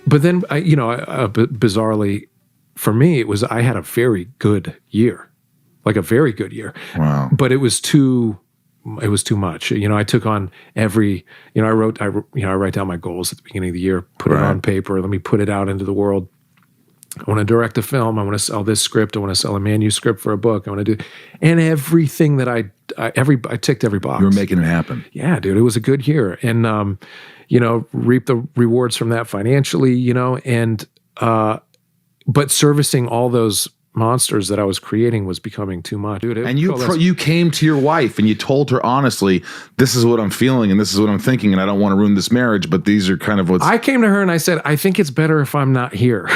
But then, bizarrely, for me, I had a very good year, like a very good year. Wow. But it was too much. I took on I write down my goals at the beginning of the year, put it on paper, let me put it out into the world. I want to direct a film. I want to sell this script. I want to sell a manuscript for a book. I want to do, and everything that I ticked every box. You were making it happen. Yeah, dude, it was a good year. And, reap the rewards from that financially, but servicing all those monsters that I was creating was becoming too much. Dude, and you came to your wife and you told her honestly, this is what I'm feeling and this is what I'm thinking, and I don't want to ruin this marriage, but these are kind of what's... I came to her and I said, I think it's better if I'm not here.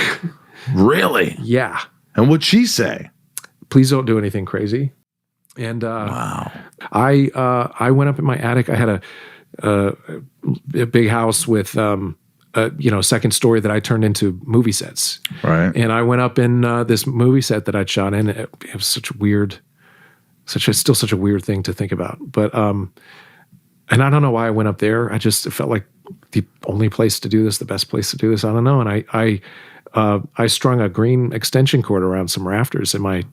Really? Yeah. And what'd she say? Please don't do anything crazy. And wow. I went up in my attic. I had a big house with second story that I turned into movie sets. Right. And I went up in this movie set that I'd shot in. It was still such a weird thing to think about. But and I don't know why I went up there. It felt like the only place to do this, the best place to do this. I don't know. And I strung a green extension cord around some rafters in my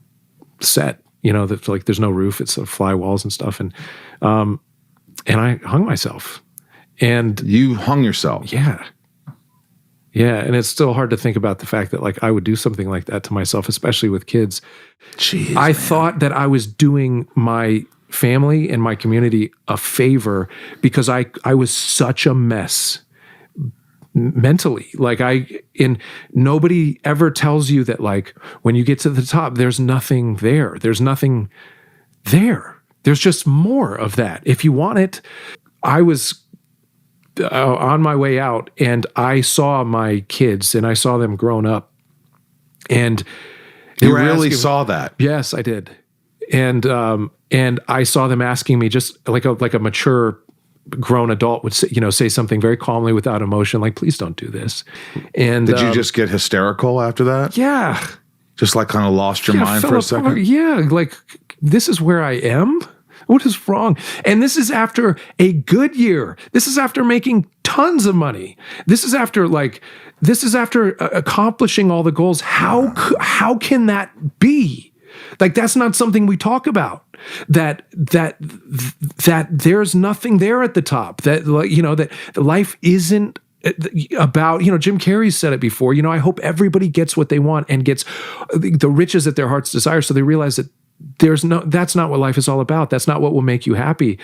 set. That's like there's no roof. It's fly walls and stuff. And I hung myself. And you hung yourself? Yeah. Yeah, and it's still hard to think about the fact that I would do something like that to myself, especially with kids. Jeez, I thought that I was doing my family and my community a favor because I was such a mess mentally. Nobody ever tells you that when you get to the top, there's nothing there. There's nothing there. There's just more of that. If you want it, I was on my way out and I saw my kids and I saw them grown up, and you really saw that? Yes, I did. And I saw them asking me, just like a mature grown adult would say something very calmly without emotion, like, please don't do this. And did you just get hysterical after that? Yeah. Just kind of lost your mind for a second? Yeah. This is where I am? What is wrong? And this is after a good year. This is after making tons of money. This is after accomplishing all the goals. How can that be? That's not something we talk about. That there's nothing there at the top. That life isn't about, Jim Carrey said it before. I hope everybody gets what they want and gets the riches that their hearts desire, so they realize that that's not what life is all about. That's not what will make you happy.